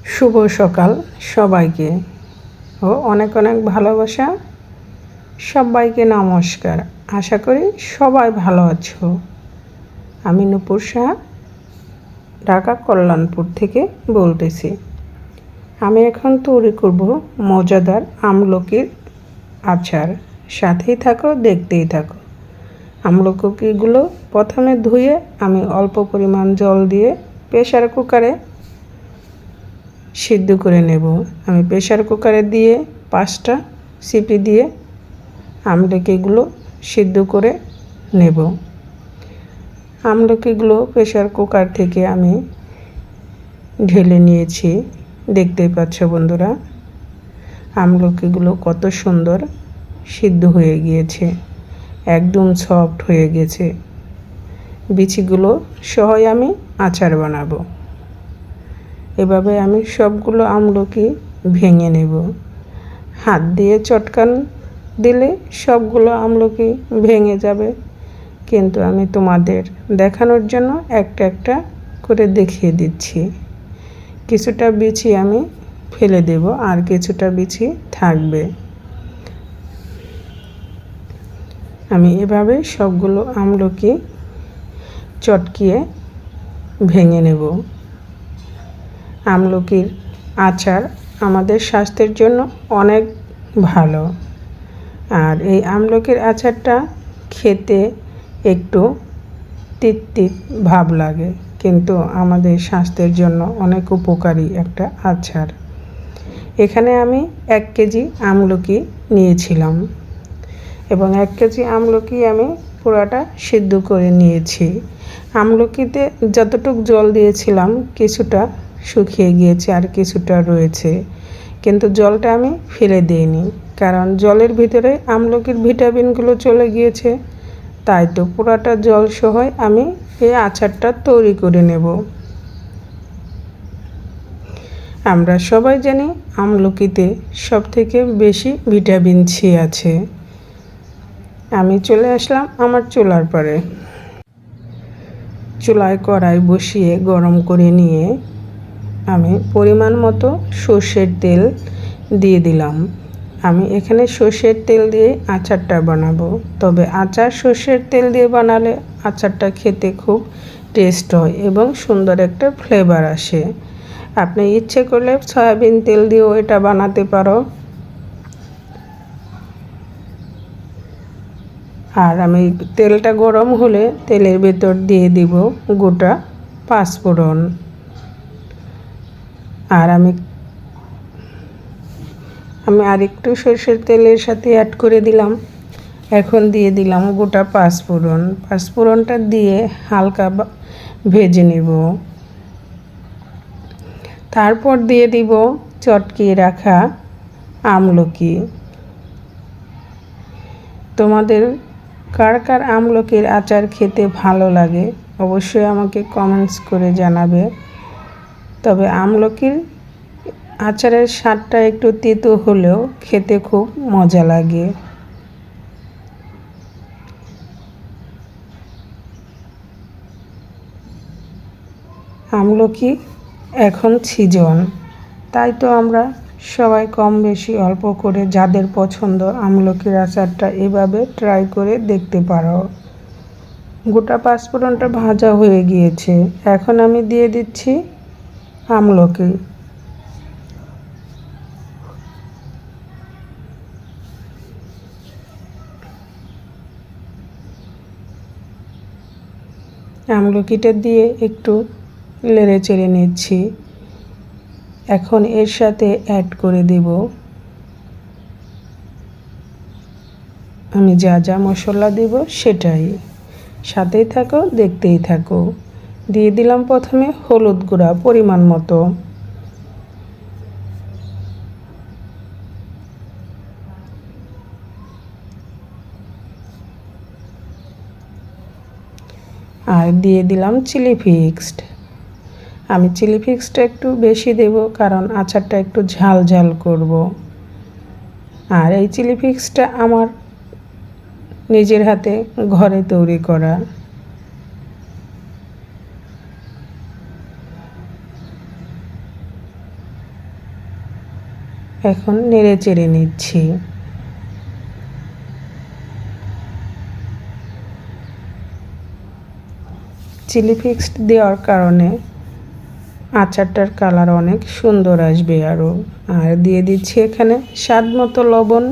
শুভ সকাল সবাইকে ও অনেক অনেক ভালোবাসা। সবাইকে নমস্কার। আশা করি সবাই ভালো আছো। আমি নূপুর সাহা ঢাকা কল্যাণপুর থেকে বলতেছি। আমি এখন তৈরি করব মজাদার আমলকির আচার। সাথেই থাকো, দেখতেই থাকো। আমলকিগুলো প্রথমে ধুয়ে আমি অল্প পরিমাণ জল দিয়ে প্রেসার কুকারে সিদ্ধ করে নেব। আমি প্রেসার কুকারে দিয়ে 5টা সিটি দিয়ে আমলকিগুলো সিদ্ধ করে নেব। আমলকিগুলো প্রেসার কুকার থেকে আমি ঢেলে নিয়েছি। দেখতেই পাচ্ছ বন্ধুরা, আমলকিগুলো কত সুন্দর সিদ্ধ হয়ে গিয়েছে, একদম সফট হয়ে গেছে। বিচিগুলো সহই আমি আচার বানাবো। এভাবে আমি সবগুলো আমলকি ভেঙে নেব। হাত দিয়ে চটকান দিলে সবগুলো আমলকি ভেঙে যাবে, কিন্তু আমি তোমাদের দেখানোর জন্য একটা একটা করে দেখিয়ে দিচ্ছি। কিছুটা বিচি আমি ফেলে দেব, আর কিছুটা বিচি থাকবে। আমি এভাবে সবগুলো আমলকি চটকিয়ে ভেঙে নেব। আমলকির আচার আমাদের স্বাস্থ্যের জন্য অনেক ভালো। আর এই আমলকির আচারটা খেতে একটু তিত ভাব লাগে, কিন্তু আমাদের স্বাস্থ্যের জন্য অনেক উপকারী একটা আচার। এখানে আমি 1 কেজি আমলকি নিয়েছিলাম এবং 1 কেজি আমলকি আমি পুরাটা সিদ্ধ করে নিয়েছি। আমলকিতে যতটুকু জল দিয়েছিলাম কিছুটা শুকিয়ে গিয়েছে, আর কিছুটা রয়েছে, কিন্তু জলটা আমি ফেলে দিইনি, কারণ জলের ভিতরে আমলকির ভিটামিনগুলো চলে গিয়েছে। তাই তো পুরাটা জল সহ আমি এই আচারটা তৈরি করে নেব। আমরা সবাই জানি আমলকিতে সবথেকে বেশি ভিটামিন সি আছে। আমি চলে আসলাম আমার চুলার পাড়ে। চুলায় কড়াই বসিয়ে গরম করে নিয়ে আমি পরিমাণ মতো সর্ষের তেল দিয়ে দিলাম। আমি এখানে সর্ষের তেল দিয়ে আচারটা বানাবো, তবে আচার সর্ষের তেল দিয়ে বানালে আচারটা খেতে খুব টেস্ট হয় এবং সুন্দর একটা ফ্লেভার আসে। আপনি ইচ্ছে করলে সয়াবিন তেল দিয়েও এটা বানাতে পারো। আর আমি তেলটা গরম হলে তেলের ভেতর দিয়ে দিব গোটা পাঁচফোড়ন। আর আমি আরেকটু সরষের তেলের সাথে অ্যাড করে দিলাম। এখন দিয়ে দিলাম গোটা পাঁচফোড়ন। পাঁচফোড়নটা দিয়ে হালকা ভেজে নেব। তারপর দিয়ে দিব চটকিয়ে রাখা আমলকি। তোমাদের কার কার আমলকির আচার খেতে ভালো লাগে অবশ্যই আমাকে কমেন্টস করে জানাবে। তবে আমলকির আচারের স্বাদটা একটু তেতো হলেও খেতে খুব মজা লাগে। আমলকি এখন সিজন, তাই তো আমরা সবাই কম বেশি অল্প করে যাদের পছন্দ আমলকির আচারটা এভাবে ট্রাই করে দেখতে পারো। গোটা পাঁচফোড়নটা ভাজা হয়ে গিয়েছে, এখন আমি দিয়ে দিচ্ছি আমলকি। আমলকিটা দিয়ে একটু নেড়ে চেড়ে নিচ্ছি। এখন এর সাথে অ্যাড করে দেব আমি যা যা মশলা দেব সেটাই। সাথেই থাকো, দেখতেই থাকো। দিয়ে দিলাম প্রথমে হলুদ গুঁড়া পরিমাণ মতো, আর দিয়ে দিলাম চিলি ফ্লেক্স। আমি চিলি ফ্লেক্সটা একটু বেশি দেব, কারণ আচারটা একটু ঝাল ঝাল করব। আর এই চিলি ফ্লেক্সটা আমার নিজের হাতে ঘরে তৈরি করা। এখন নেড়ে চেড়ে নিচ্ছি। চিলি ফ্লেক্স দেওয়ার কারণে আচারটার কালার অনেক সুন্দর আসবে আরও। আর দিয়ে দিচ্ছি এখানে স্বাদ মতো লবণ।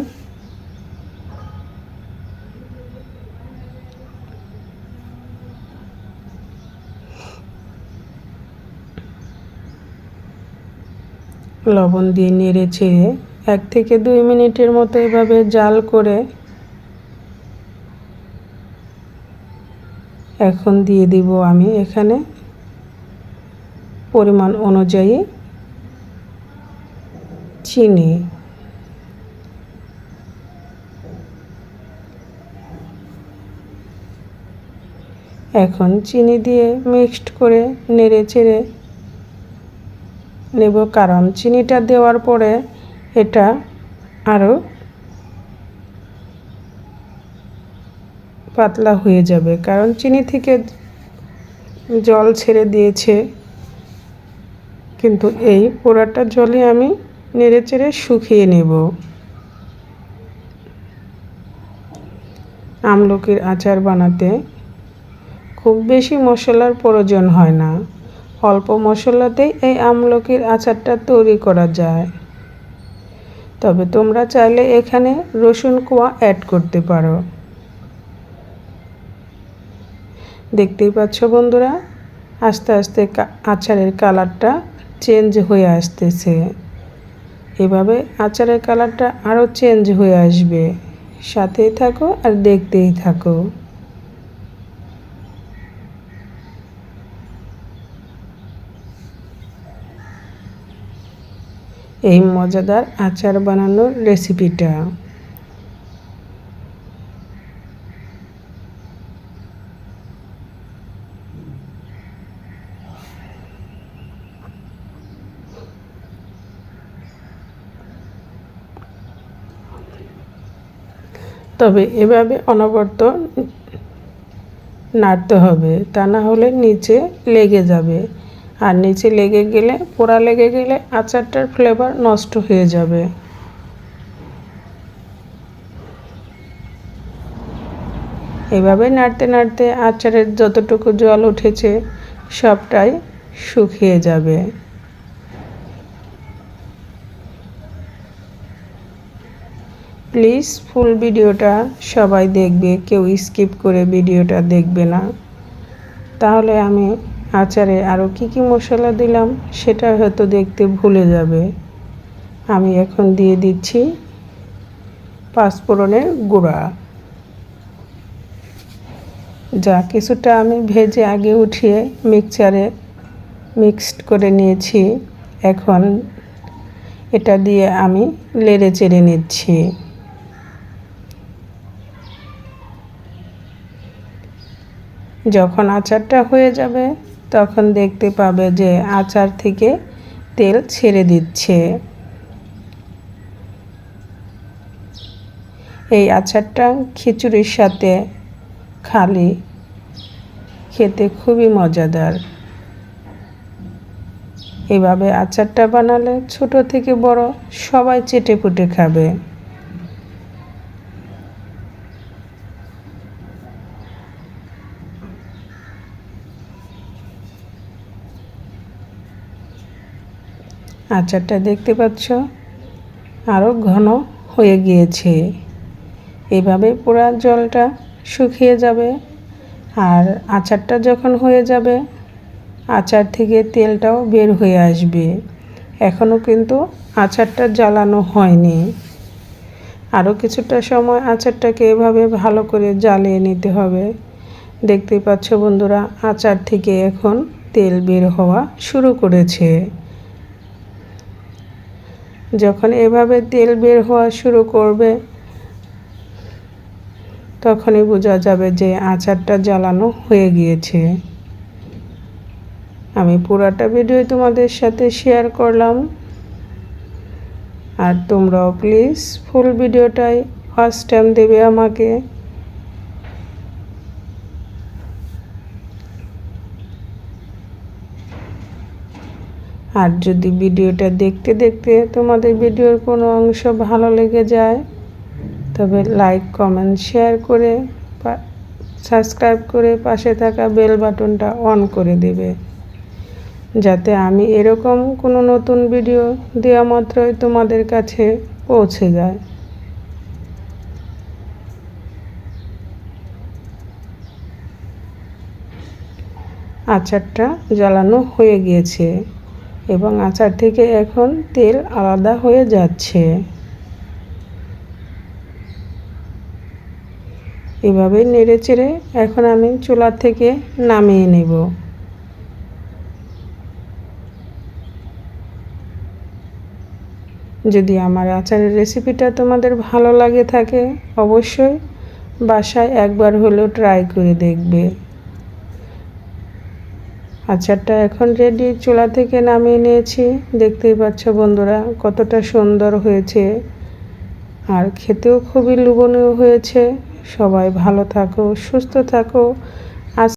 লবণ দিয়ে নেড়ে চেড়ে 1 থেকে 2 মিনিটের মতো এভাবে জাল করে এখন দিয়ে দিব আমি এখানে পরিমাণ অনুযায়ী চিনি। এখন চিনি দিয়ে মিক্সড করে নেড়ে চেড়ে নেব, কারণ চিনিটা দেওয়ার পরে এটা আরও পাতলা হয়ে যাবে, কারণ চিনি থেকে জল ছেড়ে দিয়েছে। কিন্তু এই পোড়াটা জলে আমি নেড়ে চেড়ে শুকিয়ে নেব। আমলকির আচার বানাতে খুব বেশি মশলার প্রয়োজন হয় না, অল্প মশলাতেই এই আমলকির আচারটা তৈরি করা যায়। তবে তোমরা চাইলে এখানে রসুন কোয়া অ্যাড করতে পারো। দেখতেই পাচ্ছ বন্ধুরা, আস্তে আস্তে আচারের কালারটা চেঞ্জ হয়ে আসতেছে। এভাবে আচারের কালারটা আরও চেঞ্জ হয়ে আসবে। সাথেই থাকো আর দেখতেই থাকো। এই মজাদার আচার বানানোর রেসিপিটা। তবে এভাবে অনবরত নাড়তে হবে, তা না হলে নিচে লেগে যাবে। আর নিচে লেগে গেলে, পোড়া লেগে গেলে আচারটার ফ্লেভার নষ্ট হয়ে যাবে। এভাবে নাড়তে নাড়তে আচারের যতটুকু জল উঠেছে সবটাই শুকিয়ে যাবে। প্লিজ ফুল ভিডিওটা সবাই দেখবে, কেউ স্কিপ করে ভিডিওটা দেখবে না। তাহলে আমি আচারে আরও কি কি মশলা দিলাম সেটা হয়তো দেখতে ভুলে যাবে। আমি এখন দিয়ে দিচ্ছি পাঁচফোড়নের গুঁড়া, যা কিছুটা আমি ভেজে আগে উঠিয়ে মিক্সচারে মিক্সড করে নিয়েছি। এখন এটা দিয়ে আমি নেড়ে চেড়ে নিচ্ছি। যখন আচারটা হয়ে যাবে তখন দেখতে পাবে যে আচার থেকে তেল ছেড়ে দিচ্ছে। এই আচারটা খিচুড়ির সাথে খালি খেতে খুবই মজাদার। এভাবে আচারটা বানালে ছোট থেকে বড় সবাই চেটেপুটে খাবে। আচারটা দেখতে পাচ্ছ আরও ঘন হয়ে গিয়েছে। এভাবে পুরো জলটা শুকিয়ে যাবে। আর আচারটা যখন হয়ে যাবে আচার থেকে তেলটাও বের হয়ে আসবে। এখনও কিন্তু আচারটা জ্বালানো হয়নি। আরও কিছুটা সময় আচারটাকে এভাবে ভালো করে জ্বালিয়ে নিতে হবে। দেখতেই পাচ্ছ বন্ধুরা, আচার থেকে এখন তেল বের হওয়া শুরু করেছে। যখন এভাবে তেল বের হওয়া শুরু করবে তখনই বোঝা যাবে যে আচারটা জ্বালানো হয়ে গিয়েছে। আমি পুরাটা ভিডিও তোমাদের সাথে শেয়ার করলাম। আর তোমরাও প্লিজ ফুল ভিডিওটাই ফার্স্ট টাইম দেবে আমাকে। আর যদি ভিডিওটা দেখতে দেখতে তোমাদের ভিডিওর কোনো অংশ ভালো লেগে যায় তবে লাইক কমেন্ট শেয়ার করে সাবস্ক্রাইব করে পাশে থাকা বেল বাটনটা অন করে দেবে, যাতে আমি এরকম কোনো নতুন ভিডিও দেওয়া মাত্রই তোমাদের কাছে পৌঁছে যায়। আচারটা জ্বালানো হয়ে গিয়েছে এবং আচার থেকে এখন তেল আলাদা হয়ে যাচ্ছে। এভাবে নেড়ে চেড়ে এখন আমি চুলা থেকে নামিয়ে নেব। যদি আমার আচারের রেসিপিটা তোমাদের ভালো লাগে থাকে অবশ্যই বাসায় একবার হলেও ট্রাই করে দেখবে। আচারটা এখন রেডি, চুলা থেকে নামিয়ে নিয়েছি। দেখতেই পাচ্ছ বন্ধুরা কতটা সুন্দর হয়েছে আর খেতেও খুবই লোভনীয় হয়েছে। সবাই ভালো থাকো, সুস্থ থাকো।